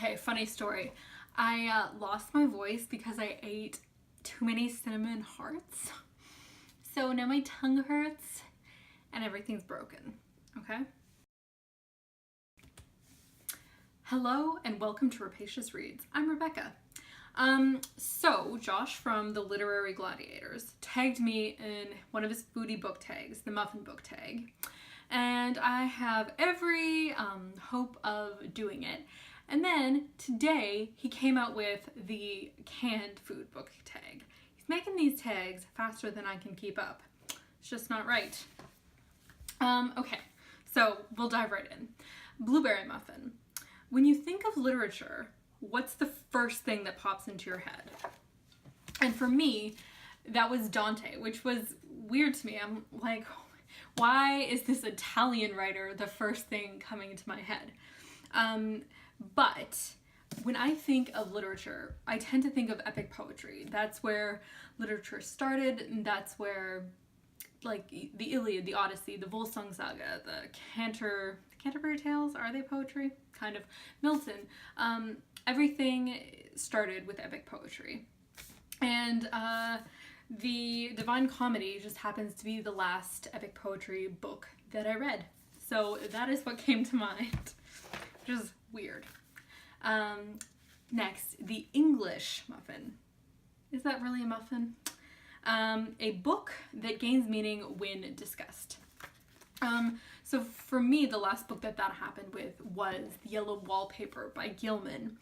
Okay, funny story. I lost my voice because I ate too many cinnamon hearts. So now my tongue hurts and everything's broken, okay? Hello and welcome to Rapacious Reads. I'm Rebecca. So Josh from the Literary Gladiators tagged me in one of his foodie book tags, the Muffin Book Tag. And I have every hope of doing it. And then today he came out with the canned food book tag. He's making these tags faster than I can keep up. It's just not right. Okay, so we'll dive right in. Blueberry muffin. When you think of literature, what's the first thing that pops into your head? And for me, that was Dante, which was weird to me. I'm like, why is this Italian writer the first thing coming to my head? But when I think of literature, I tend to think of epic poetry. That's where literature started, and that's where, like, the Iliad, the Odyssey, the Volsung Saga, the Canterbury Tales, are they poetry? Kind of. Milton. Everything started with epic poetry. And the Divine Comedy just happens to be the last epic poetry book that I read. So that is what came to mind, which is weird. Next, the English muffin. Is that really a muffin? A book that gains meaning when discussed. So for me, the last book that happened with was The Yellow Wallpaper by Gilman.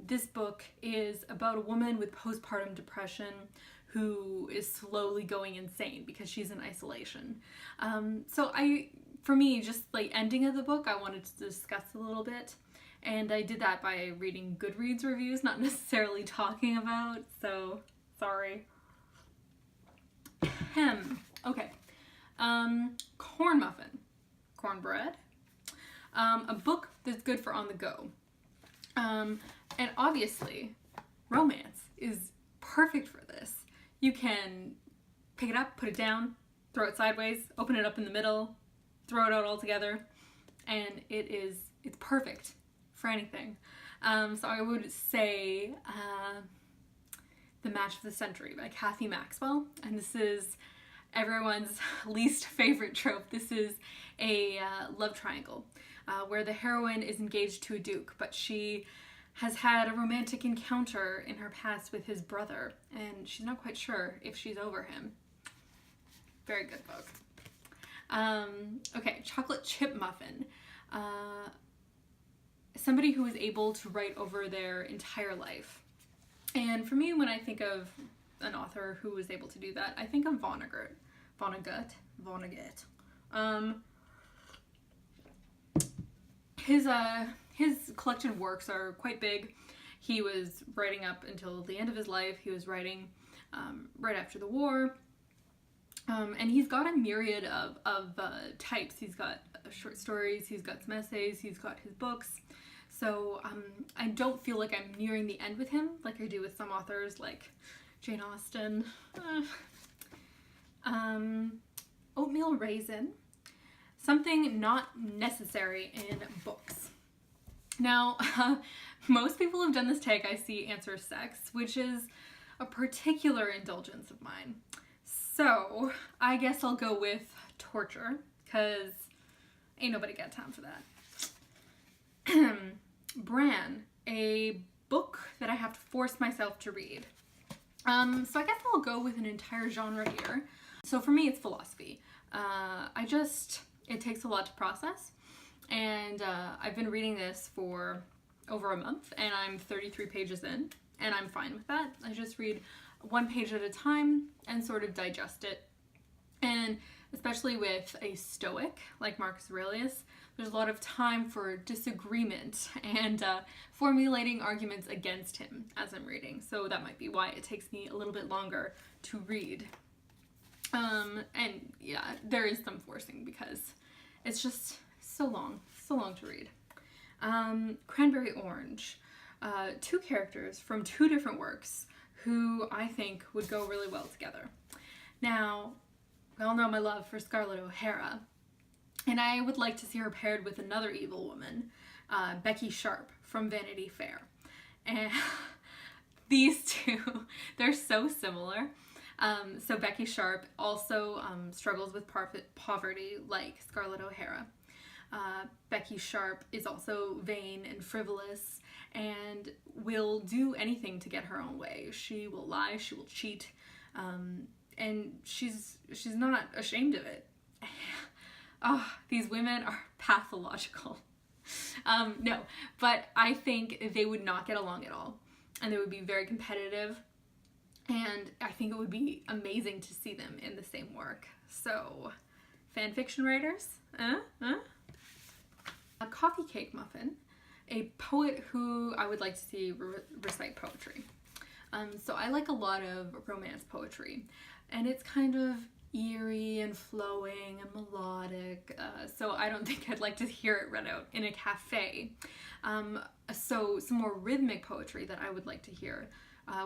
This book is about a woman with postpartum depression who is slowly going insane because she's in isolation. For me, just like ending of the book, I wanted to discuss a little bit. And I did that by reading Goodreads reviews, not necessarily talking about, so sorry. Okay. Corn muffin. Cornbread. A book that's good for on the go. And obviously, romance is perfect for this. You can pick it up, put it down, throw it sideways, open it up in the middle, throw it out all together, and it's perfect for anything. So I would say The Match of the Century by Cathy Maxwell, and this is everyone's least favorite trope. This is a love triangle where the heroine is engaged to a duke, but she has had a romantic encounter in her past with his brother, and she's not quite sure if she's over him. Very good book. Okay, chocolate chip muffin. Somebody who is able to write over their entire life. And for me, when I think of an author who was able to do that, I think of Vonnegut. His collection works are quite big. He was writing up until the end of his life. He was writing right after the war. And he's got a myriad of types. He's got short stories, he's got some essays, he's got his books. So I don't feel like I'm nearing the end with him like I do with some authors like Jane Austen. Oatmeal Raisin. Something not necessary in books. Now, most people who've done this tag I see answer sex, which is a particular indulgence of mine. So I guess I'll go with torture, because ain't nobody got time for that. Bran, a book that I have to force myself to read. So I guess I'll go with an entire genre here. So for me, it's philosophy. It takes a lot to process, and I've been reading this for over a month, and I'm 33 pages in, and I'm fine with that. I just read one page at a time and sort of digest it. And especially with a Stoic like Marcus Aurelius, there's a lot of time for disagreement and formulating arguments against him as I'm reading. So that might be why it takes me a little bit longer to read. And yeah, there is some forcing because it's just so long to read. Cranberry Orange. Two characters from two different works who I think would go really well together. Now, we all know my love for Scarlett O'Hara, and I would like to see her paired with another evil woman, Becky Sharp from Vanity Fair. And these two, they're so similar. So Becky Sharp also struggles with poverty like Scarlett O'Hara. Becky Sharp is also vain and frivolous and will do anything to get her own way. She will lie, she will cheat, and she's not ashamed of it. Oh, these women are pathological. No, but I think they would not get along at all, and they would be very competitive, and I think it would be amazing to see them in the same work. So, fan fiction writers, A Coffee Cake Muffin, a poet who I would like to see recite poetry. So I like a lot of romance poetry, and it's kind of eerie and flowing and melodic, so I don't think I'd like to hear it read out in a cafe. So some more rhythmic poetry that I would like to hear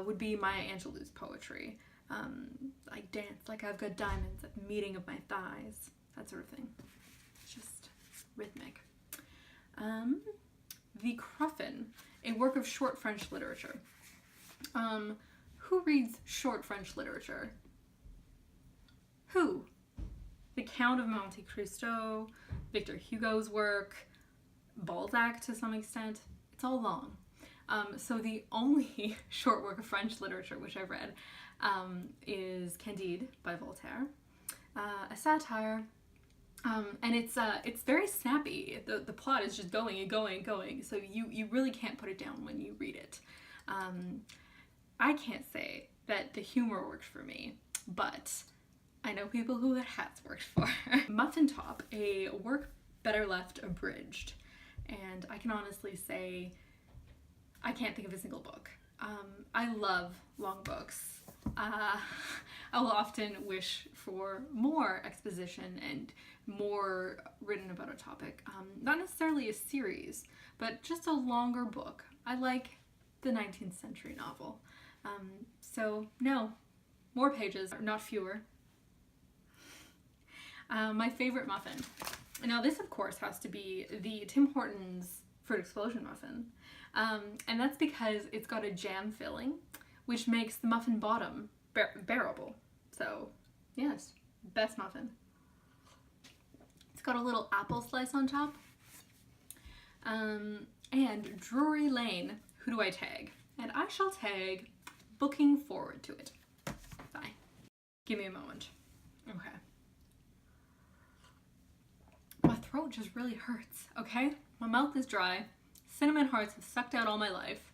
would be Maya Angelou's poetry. I dance like I've got diamonds at the meeting of my thighs, that sort of thing. It's just rhythmic. The Cruffin, a work of short French literature. Who reads short French literature? Who? The Count of Monte Cristo, Victor Hugo's work, Balzac to some extent. It's all long. So the only short work of French literature which I've read is Candide by Voltaire, a satire, and it's very snappy. The plot is just going and going and going, so you really can't put it down when you read it. I can't say that the humor worked for me, but I know people who it has worked for. Muffin Top, a work better left abridged, and I can honestly say I can't think of a single book. I love long books. I will often wish for more exposition and more written about a topic. Not necessarily a series, but just a longer book. I like the 19th century novel. So no, more pages, not fewer. My favorite muffin. Now this of course has to be the Tim Hortons Fruit Explosion muffin. And that's because it's got a jam filling, which makes the muffin bottom bearable. So yes, best muffin. It's got a little apple slice on top. And Drury Lane, who do I tag? And I shall tag Booking Forward to It. Bye. Give me a moment. Okay. My throat just really hurts, okay? My mouth is dry. Cinnamon hearts have sucked out all my life.